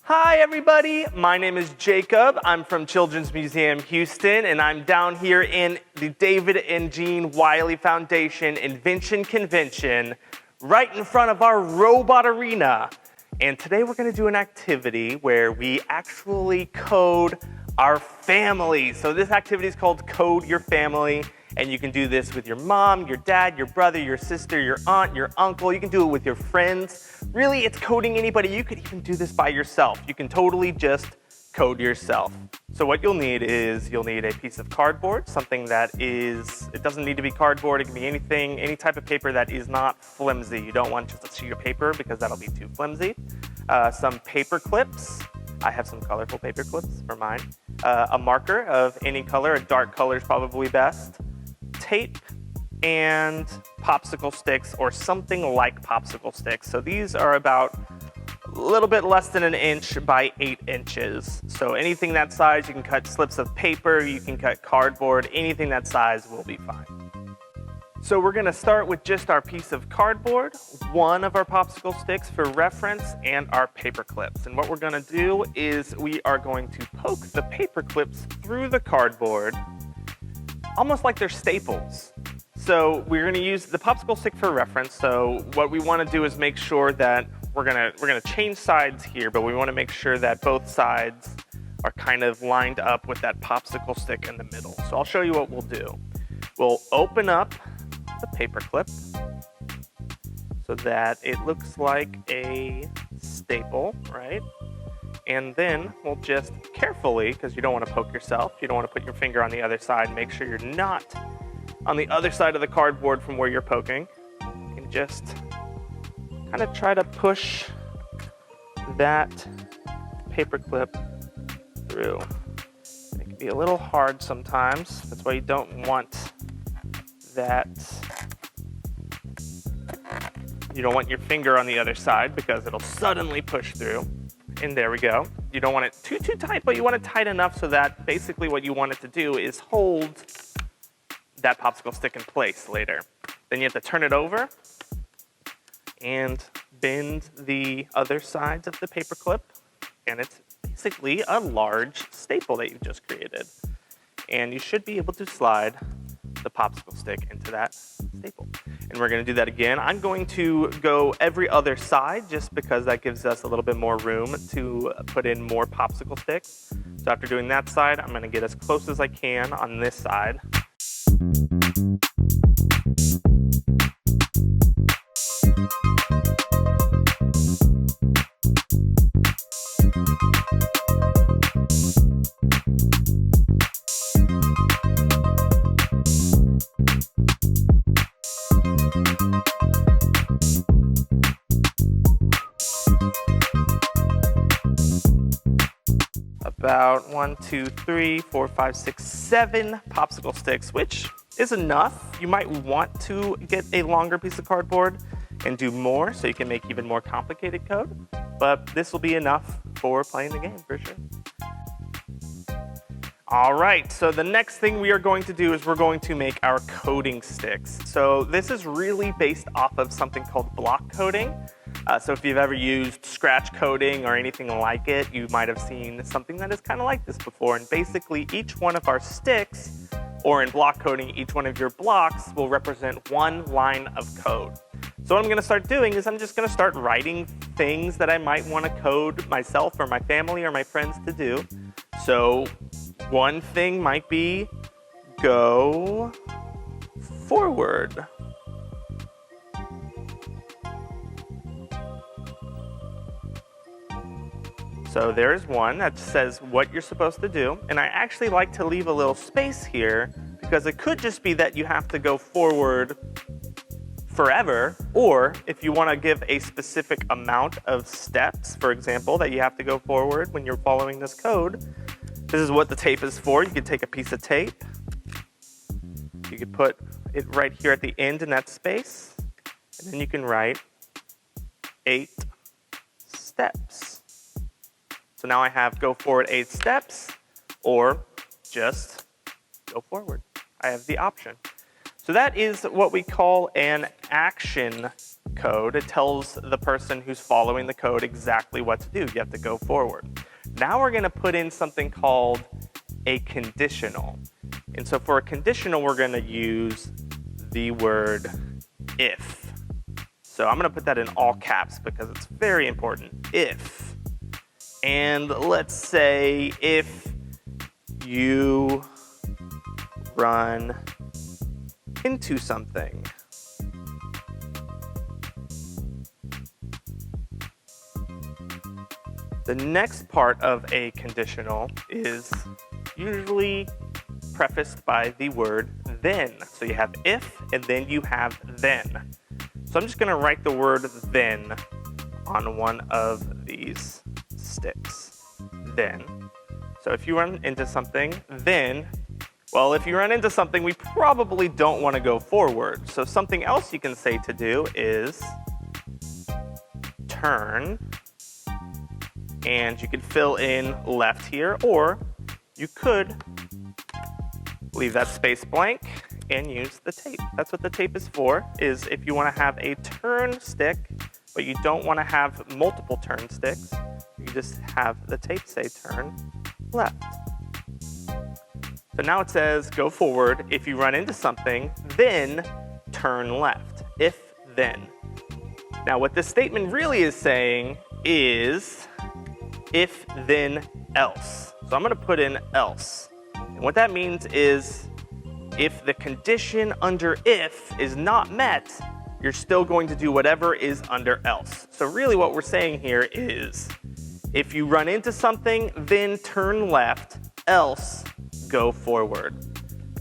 Hi everybody, my name is Jacob. I'm from Children's Museum Houston, and I'm down here in the David and Jean Wiley Foundation Invention Convention, right in front of our robot arena. And today we're gonna do an activity where we actually code our family. So this activity is called Code Your Family, and you can do this with your mom, your dad, your brother, your sister, your aunt, your uncle. You can do it with your friends. Really, it's coding anybody. You could even do this by yourself. You can totally just code yourself. So what you'll need is you'll need a piece of cardboard, something that is, it doesn't need to be cardboard. It can be anything, any type of paper that is not flimsy. You don't want just a sheet of paper because that'll be too flimsy. Some paper clips. I have some colorful paper clips for mine. A marker of any color, a dark color is probably best. Tape and popsicle sticks or something like popsicle sticks. So these are about a little bit less than 1 inch by 8 inches. So anything that size, you can cut slips of paper, you can cut cardboard, anything that size will be fine. So we're gonna start with just our piece of cardboard, one of our popsicle sticks for reference, and our paper clips. And what we're gonna do is we are going to poke the paper clips through the cardboard, almost like they're staples. So we're gonna use the popsicle stick for reference. So what we wanna do is make sure that we're gonna change sides here, but we wanna make sure that both sides are kind of lined up with that popsicle stick in the middle. So I'll show you what we'll do. We'll open up the paper clip so that it looks like a staple, right? And then we'll just carefully, because you don't want to poke yourself, you don't want to put your finger on the other side, make sure you're not on the other side of the cardboard from where you're poking. You can just kind of try to push that paper clip through. It can be a little hard sometimes. That's why you don't want that. You don't want your finger on the other side because it'll suddenly push through. And there we go. You don't want it too tight, but you want it tight enough so that basically what you want it to do is hold that popsicle stick in place later. Then you have to turn it over and bend the other sides of the paper clip, and it's basically a large staple that you've just created. And you should be able to slide the popsicle stick into that staple. And we're gonna do that again. I'm going to go every other side just because that gives us a little bit more room to put in more popsicle sticks. So after doing that side, I'm gonna get as close as I can on this side. About 1, 2, 3, 4, 5, 6, 7 popsicle sticks, which is enough. You might want to get a longer piece of cardboard and do more so you can make even more complicated code, but this will be enough for playing the game for sure. All right, so the next thing we are going to do is we're going to make our coding sticks. So this is really based off of something called block coding. So if you've ever used scratch coding or anything like it, you might have seen something that is kind of like this before. And basically each one of our sticks, or in block coding, each one of your blocks will represent one line of code. So what I'm gonna start doing is I'm just gonna start writing things that I might wanna code myself or my family or my friends to do. So one thing might be go forward. So there's one that says what you're supposed to do. And I actually like to leave a little space here because it could just be that you have to go forward forever, or if you want to give a specific amount of steps, for example, that you have to go forward when you're following this code, this is what the tape is for. You could take a piece of tape, you could put it right here at the end in that space, and then you can write 8 steps. So now I have go forward 8 steps, or just go forward. I have the option. So that is what we call an action code. It tells the person who's following the code exactly what to do. You have to go forward. Now we're going to put in something called a conditional. And so for a conditional, we're going to use the word if. So I'm going to put that in all caps because it's very important. If. And let's say if you run into something. The next part of a conditional is usually prefaced by the word then. So you have if, and then you have then. So I'm just going to write the word then on one of these sticks. Then. So if you run into something, then, well, if you run into something, we probably don't want to go forward. So something else you can say to do is turn. And you could fill in left here, or you could leave that space blank and use the tape. That's what the tape is for, is if you want to have a turn stick, but you don't want to have multiple turn sticks, you just have the tape say turn left. So now it says go forward. If you run into something, then turn left. If, then. Now what this statement really is saying is if, then, else. So I'm going to put in else. And what that means is if the condition under if is not met, you're still going to do whatever is under else. So really what we're saying here is if you run into something, then turn left, else go forward.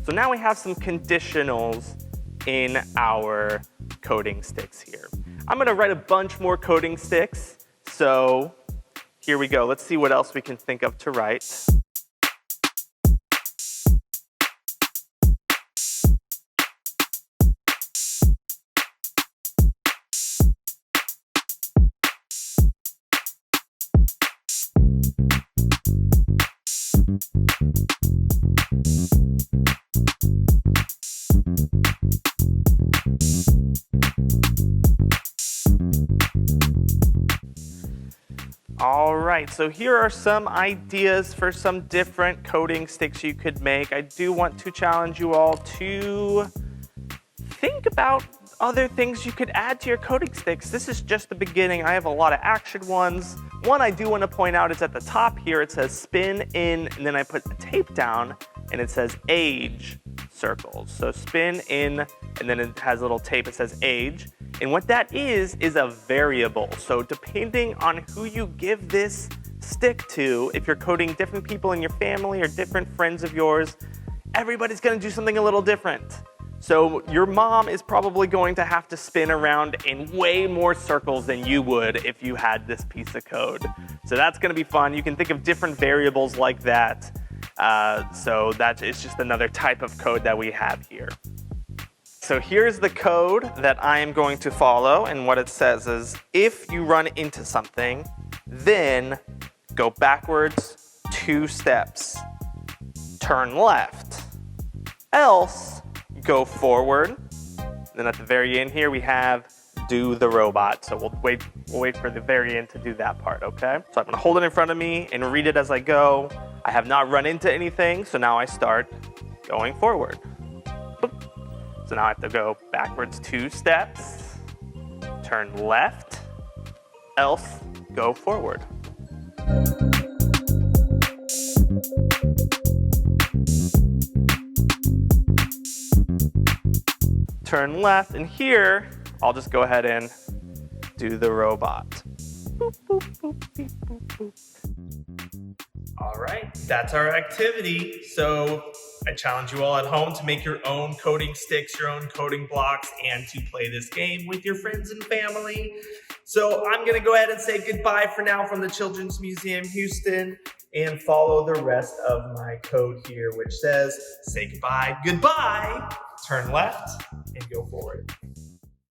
So now we have some conditionals in our coding sticks here. I'm going to write a bunch more coding sticks. So here we go. Let's see what else we can think of to write. All right, so here are some ideas for some different coding sticks you could make. I do want to challenge you all to think about other things you could add to your coding sticks. This is just the beginning. I have a lot of action ones. One I do want to point out is at the top here, it says spin in, and then I put a tape down, and it says age circles. So spin in, and then it has a little tape, it says age. And what that is a variable. So depending on who you give this stick to, if you're coding different people in your family or different friends of yours, everybody's going to do something a little different. So your mom is probably going to have to spin around in way more circles than you would if you had this piece of code. So that's going to be fun. You can think of different variables like that. So that is just another type of code that we have here. So here's the code that I am going to follow, and what it says is if you run into something, then go backwards 2 steps, turn left, else go forward. Then at the very end here we have do the robot. So we'll wait for the very end to do that part, okay? So I'm gonna hold it in front of me and read it as I go. I have not run into anything, so now I start going forward. So now I have to go backwards 2 steps, turn left, else go forward. Turn left, and here, I'll just go ahead and do the robot. Boop, boop, boop, beep, boop, boop. All right, that's our activity. So I challenge you all at home to make your own coding sticks, your own coding blocks, and to play this game with your friends and family. So I'm gonna go ahead and say goodbye for now from the Children's Museum Houston and follow the rest of my code here, which says say goodbye, turn left, and go forward.